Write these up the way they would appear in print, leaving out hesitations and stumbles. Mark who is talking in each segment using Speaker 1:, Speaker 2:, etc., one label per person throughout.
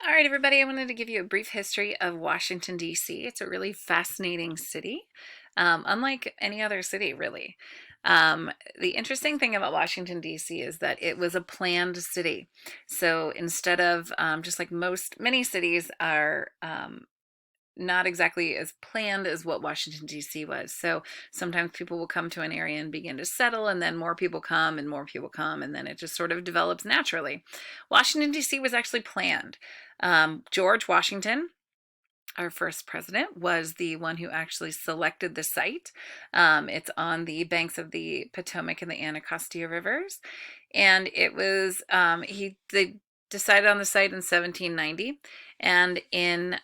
Speaker 1: All right, everybody, I wanted to give you a brief history of Washington, D.C. It's a really fascinating city, unlike any other city, really. The interesting thing about Washington, D.C. is that it was a planned city. So instead of just like many cities are not exactly as planned as what Washington, D.C. was. So sometimes people will come to an area and begin to settle, and then more people come and more people come, and then it just sort of develops naturally. Washington, D.C. was actually planned. George Washington, our first president, was the one who actually selected the site. It's on the banks of the Potomac and the Anacostia rivers, and it was they decided on the site in 1790, and in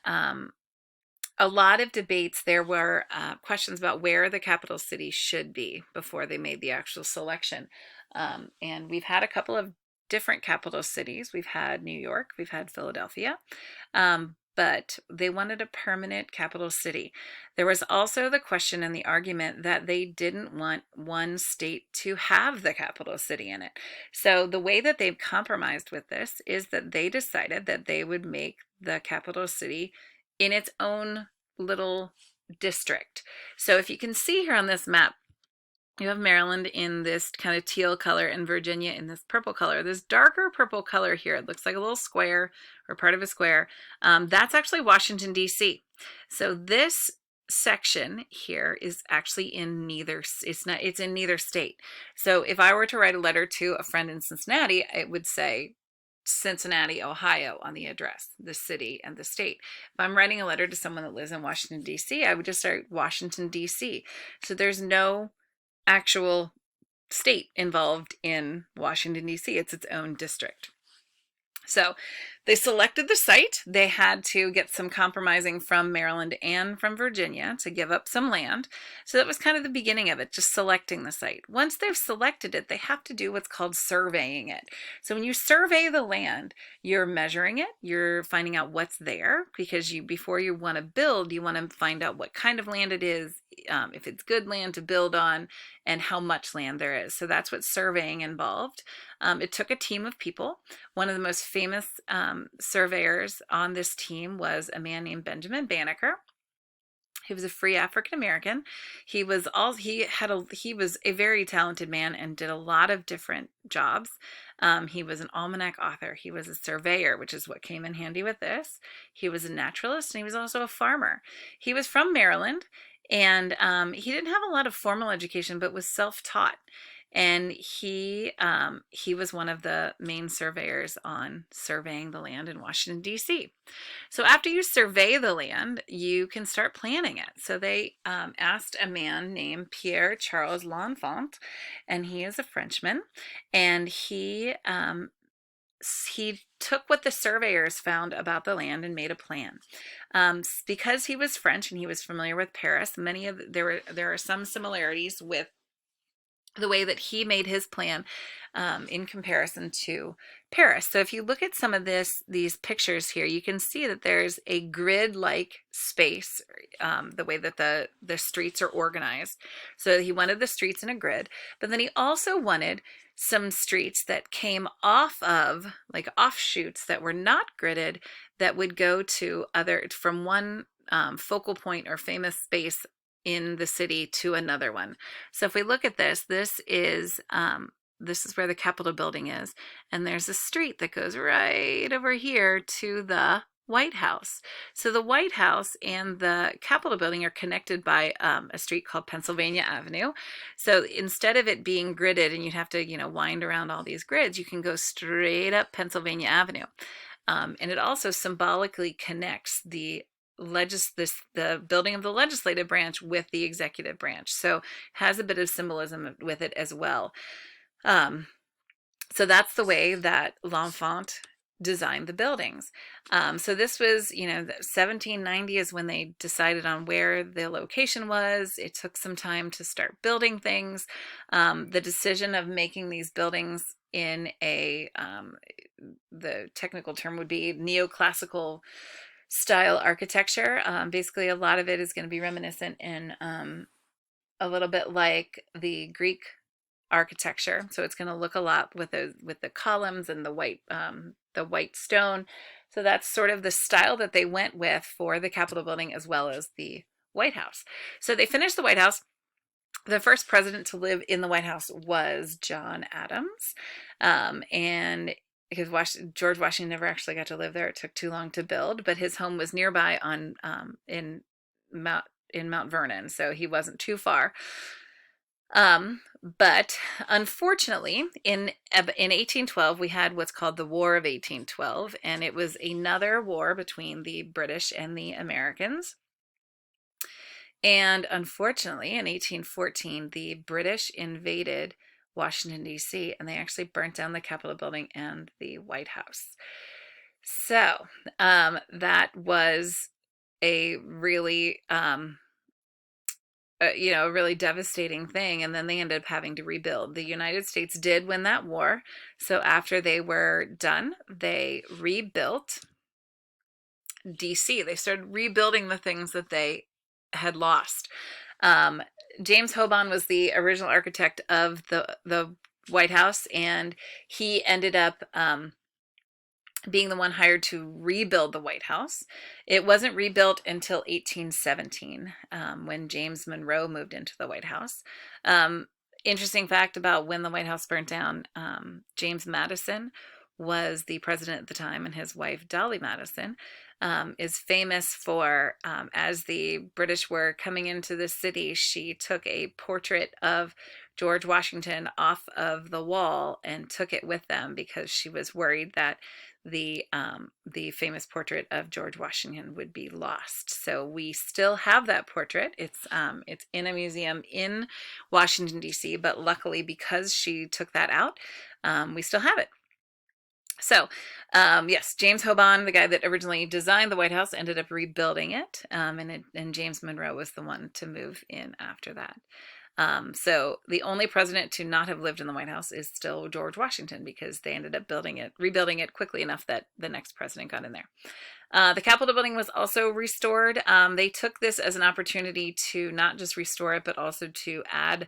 Speaker 1: a lot of debates, there were questions about where the capital city should be before they made the actual selection. And we've had a couple of different capital cities. We've had New York, we've had Philadelphia, but they wanted a permanent capital city. There was also the question and the argument that they didn't want one state to have the capital city in it. So the way that they've compromised with this is that they decided that they would make the capital city in its own little district. So if you can see here on this map, you have Maryland in this kind of teal color and Virginia in this purple color. This darker purple color here, it looks like a little square or part of a square. That's actually Washington, D.C. So this section here is actually in neither, it's in neither state. So if I were to write a letter to a friend in Cincinnati, it would say Cincinnati, Ohio on the address, the city and the state. If I'm writing a letter to someone that lives in Washington, D.C., I would just start Washington, D.C. So there's no actual state involved in Washington, D.C. It's its own district. So they selected the site. They had to get some compromising from Maryland and from Virginia to give up some land. So that was kind of the beginning of it, just selecting the site. Once they've selected it, they have to do what's called surveying it. So when you survey the land, you're measuring it, you're finding out what's there, because before you want to build, you want to find out what kind of land it is, if it's good land to build on, and how much land there is. So that's what surveying involved. It took a team of people. One of the most famous surveyors on this team was a man named Benjamin Banneker. He was a free African American. He was a very talented man and did a lot of different jobs. He was an almanac author. He was a surveyor, which is what came in handy with this. He was a naturalist, and he was also a farmer. He was from Maryland, and he didn't have a lot of formal education, but was self-taught. And he was one of the main surveyors on surveying the land in Washington, D.C. So after you survey the land, you can start planning it. So they asked a man named Pierre Charles L'Enfant, and he is a Frenchman, and he took what the surveyors found about the land and made a plan. Because he was French and he was familiar with Paris, there are some similarities with the way that he made his plan in comparison to Paris. So if you look at some of these pictures here, you can see that there's a grid-like space, the way that the streets are organized. So he wanted the streets in a grid, but then he also wanted some streets that came off of, like offshoots that were not gridded, that would go to from one focal point or famous space in the city to another one. So if we look at this is where the Capitol building is, and there's a street that goes right over here to the White House. So the White House and the Capitol building are connected by a street called Pennsylvania Avenue. So instead of it being gridded and you'd have to, wind around all these grids, you can go straight up Pennsylvania Avenue. And it also symbolically connects the building of the legislative branch with the executive branch. So has a bit of symbolism with it as well. So that's the way that L'Enfant designed the buildings. So this was, 1790 is when they decided on where the location was. It took some time to start building things. The decision of making these buildings in the technical term would be neoclassical style architecture. Basically, a lot of it is going to be reminiscent in a little bit like the Greek architecture. So it's going to look a lot with the columns and the white stone. So that's sort of the style that they went with for the Capitol building as well as the White House. So they finished the White House. The first president to live in the White House was John Adams. And because George Washington never actually got to live there, it took too long to build, but his home was nearby on Mount Mount Vernon, so he wasn't too far. But unfortunately, in 1812, we had what's called the War of 1812, and it was another war between the British and the Americans. And unfortunately, in 1814, the British invaded Washington, D.C., and they actually burnt down the Capitol building and the White House. So that was a really, a really devastating thing. And then they ended up having to rebuild. The United States did win that war. So after they were done, they rebuilt D.C. They started rebuilding the things that they had lost. James Hoban was the original architect of the White House, and he ended up being the one hired to rebuild the White House. It wasn't rebuilt until 1817, when James Monroe moved into the White House. Interesting fact about when the White House burnt down, James Madison was the president at the time, and his wife, Dolly Madison, is famous for, as the British were coming into the city, she took a portrait of George Washington off of the wall and took it with them because she was worried that the famous portrait of George Washington would be lost. So we still have that portrait. It's in a museum in Washington, D.C., but luckily because she took that out, we still have it. So, yes, James Hoban, the guy that originally designed the White House, ended up rebuilding it, and James Monroe was the one to move in after that. So the only president to not have lived in the White House is still George Washington, because they ended up rebuilding it quickly enough that the next president got in there. The Capitol building was also restored. They took this as an opportunity to not just restore it, but also to add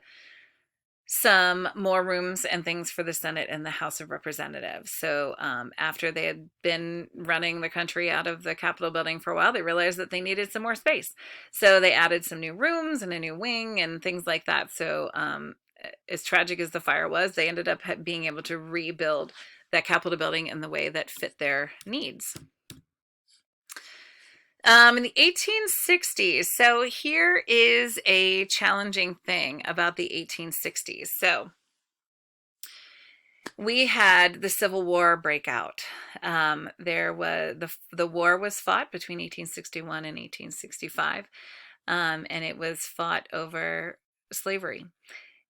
Speaker 1: some more rooms and things for the Senate and the House of Representatives. So after they had been running the country out of the Capitol building for a while, they realized that they needed some more space. So they added some new rooms and a new wing and things like that. So as tragic as the fire was, they ended up being able to rebuild that Capitol building in the way that fit their needs. In the 1860s, so here is a challenging thing about the 1860s. So we had the Civil War break out. There was the war was fought between 1861 and 1865, and it was fought over slavery.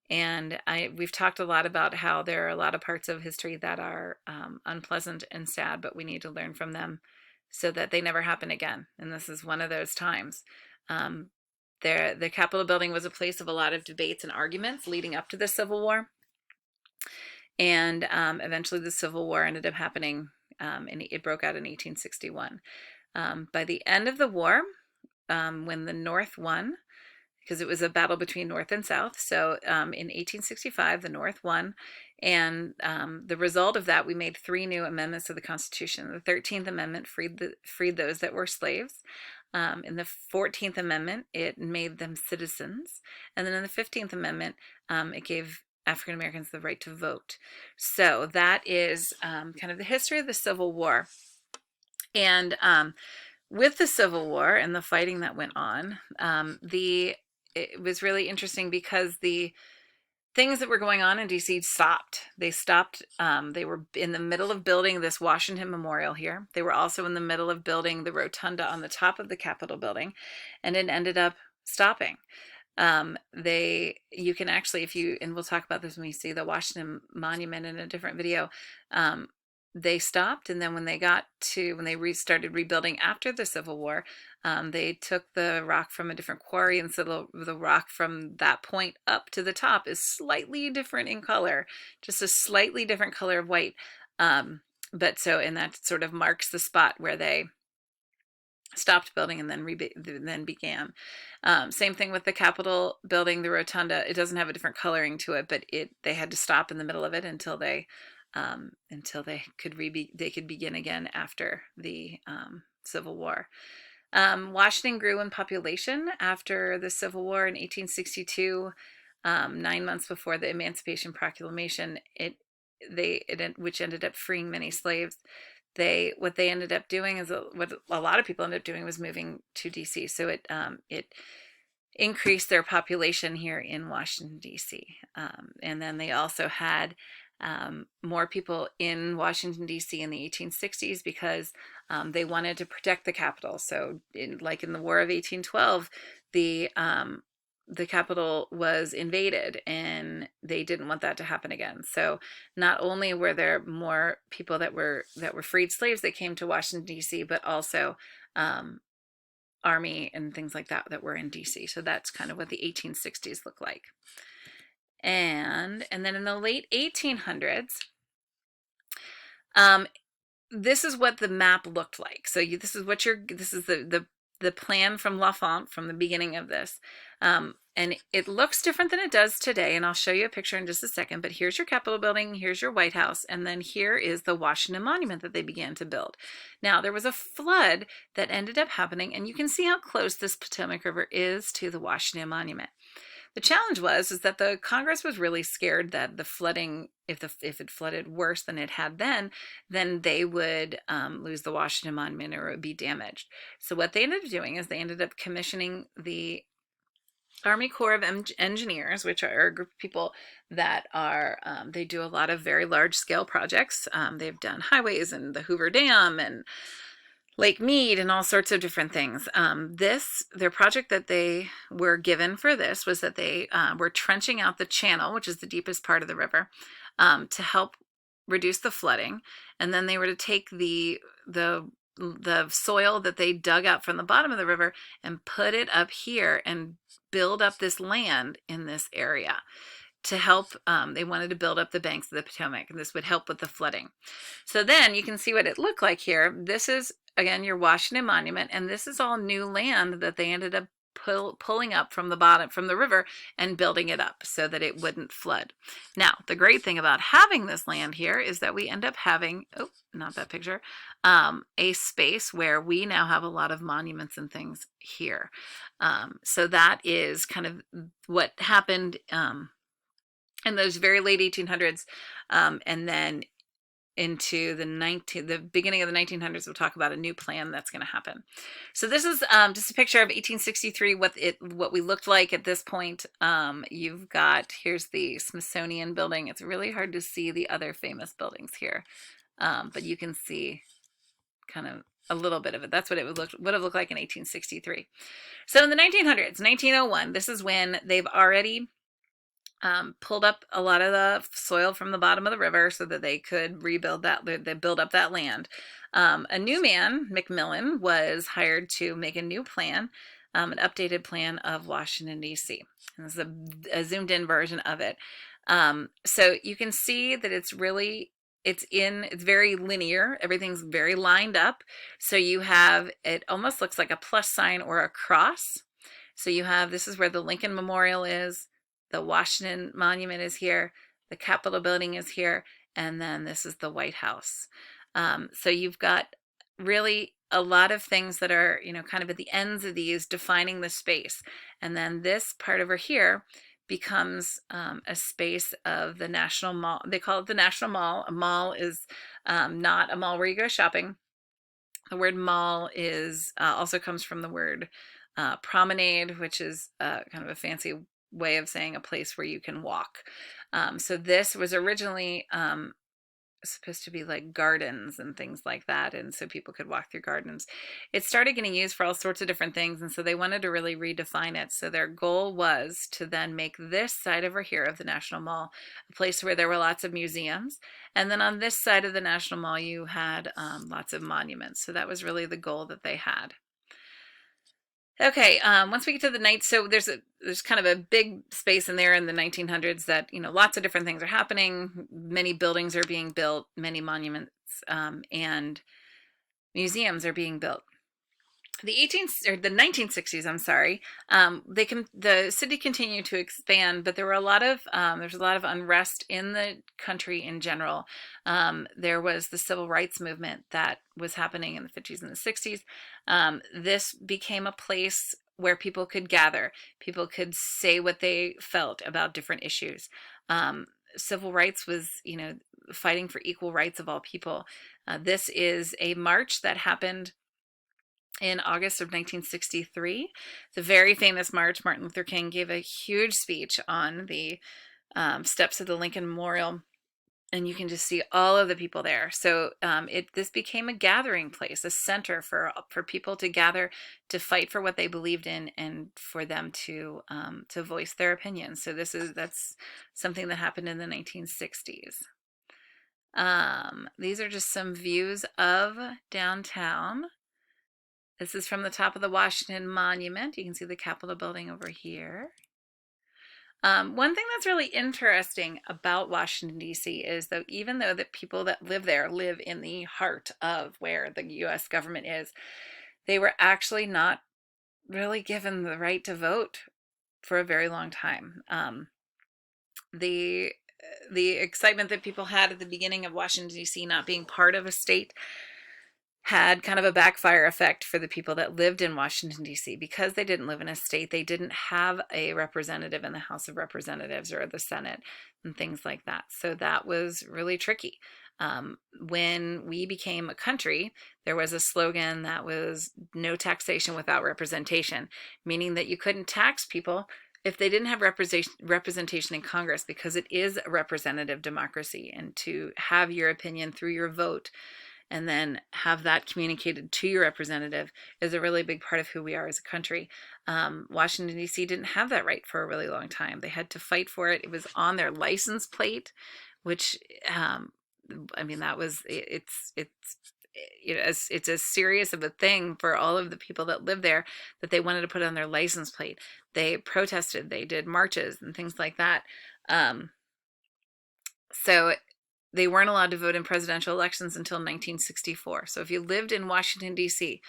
Speaker 1: And we've talked a lot about how there are a lot of parts of history that are unpleasant and sad, but we need to learn from them so that they never happen again. And this is one of those times. The Capitol building was a place of a lot of debates and arguments leading up to the Civil War. And eventually the Civil War ended up happening, and it broke out in 1861. By the end of the war, when the North won, because it was a battle between North and South. So in 1865, the North won. And the result of that, we made 3 new amendments to the Constitution. The 13th Amendment freed those that were slaves. In the 14th Amendment, it made them citizens. And then in the 15th Amendment, it gave African Americans the right to vote. So that is kind of the history of the Civil War. And with the Civil War and the fighting that went on, it was really interesting because the things that were going on in DC stopped. They stopped. They were in the middle of building this Washington Memorial here. They were also in the middle of building the rotunda on the top of the Capitol building, and it ended up stopping. You can actually, and we'll talk about this when we see the Washington Monument in a different video, they stopped, and then when they restarted rebuilding after the Civil War, they took the rock from a different quarry, and so the rock from that point up to the top is slightly different in color, just a slightly different color of white. And that sort of marks the spot where they stopped building and then began. Same thing with the Capitol building, the rotunda. It doesn't have a different coloring to it, but they had to stop in the middle of it until they until they could begin again after the Civil War. Washington grew in population after the Civil War in 1862, 9 months before the Emancipation Proclamation. Which ended up freeing many slaves. What they ended up doing is what a lot of people ended up doing was moving to DC. So it increased their population here in Washington, D.C. And then they also had more people in Washington, D.C. in the 1860s because they wanted to protect the Capitol. So like in the War of 1812, the Capitol was invaded and they didn't want that to happen again. So not only were there more people that were freed slaves that came to Washington, D.C., but also army and things like that were in DC. So that's kind of what the 1860s look like. And then in the late 1800s, this is what the map looked like. So this is the plan from L'Enfant from the beginning of this. And it looks different than it does today, and I'll show you a picture in just a second, but here's your Capitol building, here's your White House, and then here is the Washington Monument that they began to build. Now, there was a flood that ended up happening, and you can see how close this Potomac River is to the Washington Monument. The challenge is that the Congress was really scared that the flooding, if it flooded worse than it had then they would lose the Washington Monument or it would be damaged. So what they ended up doing is they ended up commissioning the Army Corps of Engineers, which are a group of people that are, they do a lot of very large scale projects. They've done highways and the Hoover Dam and Lake Mead and all sorts of different things. Their project that they were given for this was that they were trenching out the channel, which is the deepest part of the river, to help reduce the flooding. And then they were to take the soil that they dug out from the bottom of the river and put it up here and build up this land in this area to help. They wanted to build up the banks of the Potomac, and this would help with the flooding. So then you can see what it looked like here. This is, again, your Washington Monument, and this is all new land that they ended up pulling up from the bottom, from the river, and building it up so that it wouldn't flood. Now, the great thing about having this land here is that we end up having, not that picture, a space where we now have a lot of monuments and things here. So that is kind of what happened in those very late 1800s, and then into the beginning of the 1900s, we'll talk about a new plan that's going to happen. So this is just a picture of 1863, what we looked like at this point. Here's the Smithsonian building. It's really hard to see the other famous buildings here, but you can see kind of a little bit of it. That's what it would have looked like in 1863. So in the 1900s, 1901, this is when they've already pulled up a lot of the soil from the bottom of the river so that they could rebuild they build up that land. A new man, McMillan, was hired to make a new plan, an updated plan of Washington, D.C. And this is a zoomed in version of it. So you can see that it's very linear. Everything's very lined up. So it almost looks like a plus sign or a cross. So this is where the Lincoln Memorial is. The Washington Monument is here, the Capitol building is here, and then this is the White House. So you've got really a lot of things that are, kind of at the ends of these defining the space. And then this part over here becomes a space of the National Mall. They call it the National Mall. A mall is not a mall where you go shopping. The word mall also comes from the word promenade, which is kind of a fancy way of saying a place where you can walk. So this was originally supposed to be like gardens and things like that, and so people could walk through gardens. It started getting used for all sorts of different things, and so they wanted to really redefine it. So their goal was to then make this side over here of the National Mall a place where there were lots of museums, and then on this side of the National Mall you had lots of monuments. So that was really the goal that they had. Okay, once we get to the night, so there's kind of a big space in there in the 1900s that, lots of different things are happening. Many buildings are being built, many monuments and museums are being built. the 1960s, I'm sorry, the city continued to expand, but there were a lot of there's a lot of unrest in the country in general. There was the civil rights movement that was happening in the 50s and the 60s. This became a place where people could gather, people could say what they felt about different issues. Civil rights was, fighting for equal rights of all people. This is a march that happened in August of 1963. It's a very famous march. Martin Luther King gave a huge speech on the steps of the Lincoln Memorial, and you can just see all of the people there. So this became a gathering place, a center for people to gather, to fight for what they believed in, and for them to voice their opinions. So that's something that happened in the 1960s. These are just some views of downtown. This is from the top of the Washington Monument. You can see the Capitol building over here. One thing that's really interesting about Washington, D.C. is that even though the people that live there live in the heart of where the U.S. government is, they were actually not really given the right to vote for a very long time. The excitement that people had at the beginning of Washington, D.C. not being part of a state had kind of a backfire effect for the people that lived in Washington, D.C. Because they didn't live in a state, they didn't have a representative in the House of Representatives or the Senate and things like that. So that was really tricky. When we became a country, there was a slogan that was no taxation without representation, meaning that you couldn't tax people if they didn't have representation in Congress, because it is a representative democracy, and to have your opinion through your vote and then have that communicated to your representative is a really big part of who we are as a country. Washington, D.C. didn't have that right for a really long time. They had to fight for it. It was on their license plate, which, that was, it's as serious of a thing for all of the people that live there that they wanted to put on their license plate. They protested, they did marches and things like that. So they weren't allowed to vote in presidential elections until 1964. So if you lived in Washington, D.C.,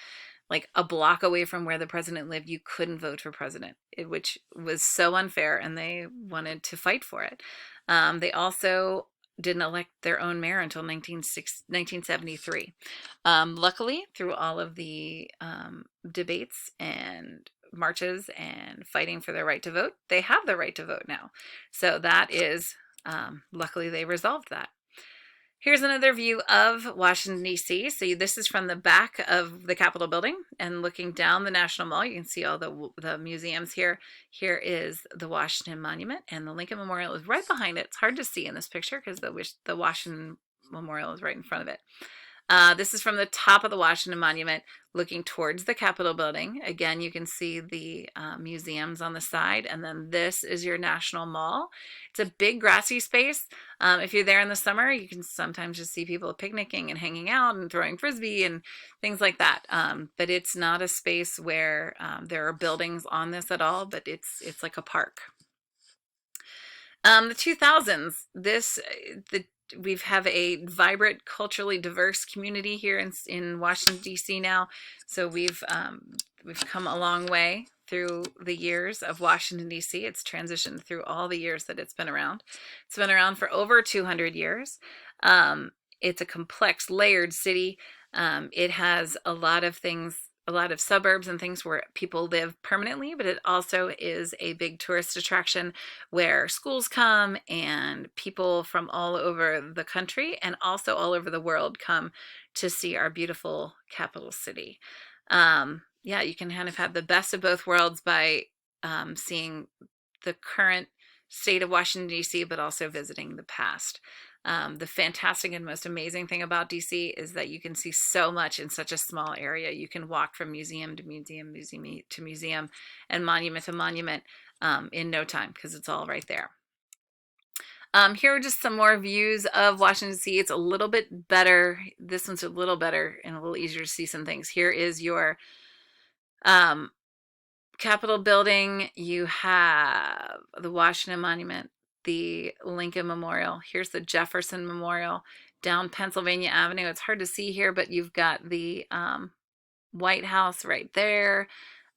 Speaker 1: like a block away from where the president lived, you couldn't vote for president, which was so unfair, and they wanted to fight for it. They also didn't elect their own mayor until 1973. Luckily, through all of the debates and marches and fighting for their right to vote, they have the right to vote now. So that is, luckily they resolved that. Here's another view of Washington, D.C. So this is from the back of the Capitol building, and looking down the National Mall, you can see all the museums here. Here is the Washington Monument, and the Lincoln Memorial is right behind it. It's hard to see in this picture because the Washington Memorial is right in front of it. This is from the top of the Washington Monument, looking towards the Capitol building. Again, you can see the museums on the side, and then this is your National Mall. It's a big grassy space. If you're there in the summer, you can sometimes just see people picnicking and hanging out and throwing frisbee and things like that. But it's not a space where there are buildings on this at all, but it's like a park. The 2000s, we have a vibrant, culturally diverse community here in Washington, D.C. now. So we've come a long way through the years of Washington, D.C. It's transitioned through all the years that it's been around. It's been around for over 200 years. It's a complex, layered city. It has a lot of things, a lot of suburbs and things where people live permanently, but it also is a big tourist attraction where schools come and people from all over the country and also all over the world come to see our beautiful capital city. You can kind of have the best of both worlds by seeing the current state of Washington, D.C., but also visiting the past. The fantastic and most amazing thing about DC is that you can see so much in such a small area. You can walk from museum to museum, museum to museum, and monument to monument in no time, because it's all right there. Here are just some more views of Washington, D.C. It's a little bit better. This one's a little better and a little easier to see some things. Here is your Capitol building. You have the Washington Monument, the Lincoln Memorial. Here's the Jefferson Memorial down Pennsylvania Avenue. It's hard to see here, but you've got the White House right there.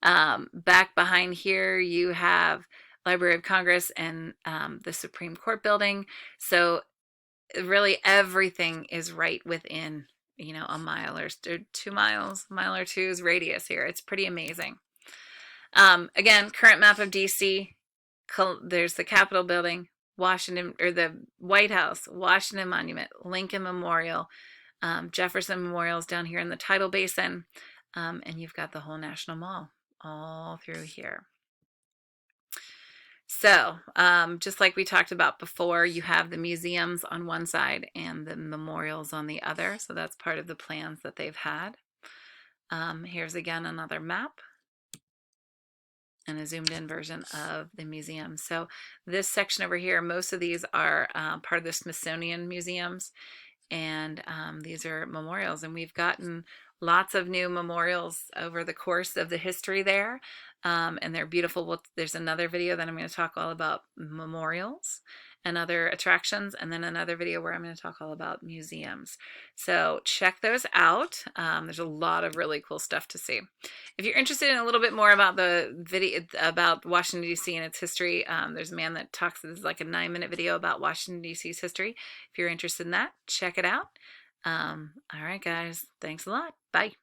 Speaker 1: Back behind here, you have Library of Congress and the Supreme Court building. So really everything is right within, a mile or 2 miles, mile or two's radius here. It's pretty amazing. Again, current map of DC. There's the Capitol building, Washington, or the White House, Washington Monument, Lincoln Memorial, Jefferson Memorial's down here in the Tidal Basin, and you've got the whole National Mall all through here. So, just like we talked about before, you have the museums on one side and the memorials on the other. So that's part of the plans that they've had. Here's again another map and a zoomed in version of the museum. So this section over here, most of these are part of the Smithsonian museums, and these are memorials, and we've gotten lots of new memorials over the course of the history there, and they're beautiful. There's another video that I'm going to talk all about memorials and other attractions, and then another video where I'm going to talk all about museums. So check those out. There's a lot of really cool stuff to see. If you're interested in a little bit more about the video about Washington, D.C. and its history, there's a man that talks, this is like a 9-minute video about Washington, D.C.'s history. If you're interested in that, check it out. All right, guys. Thanks a lot. Bye.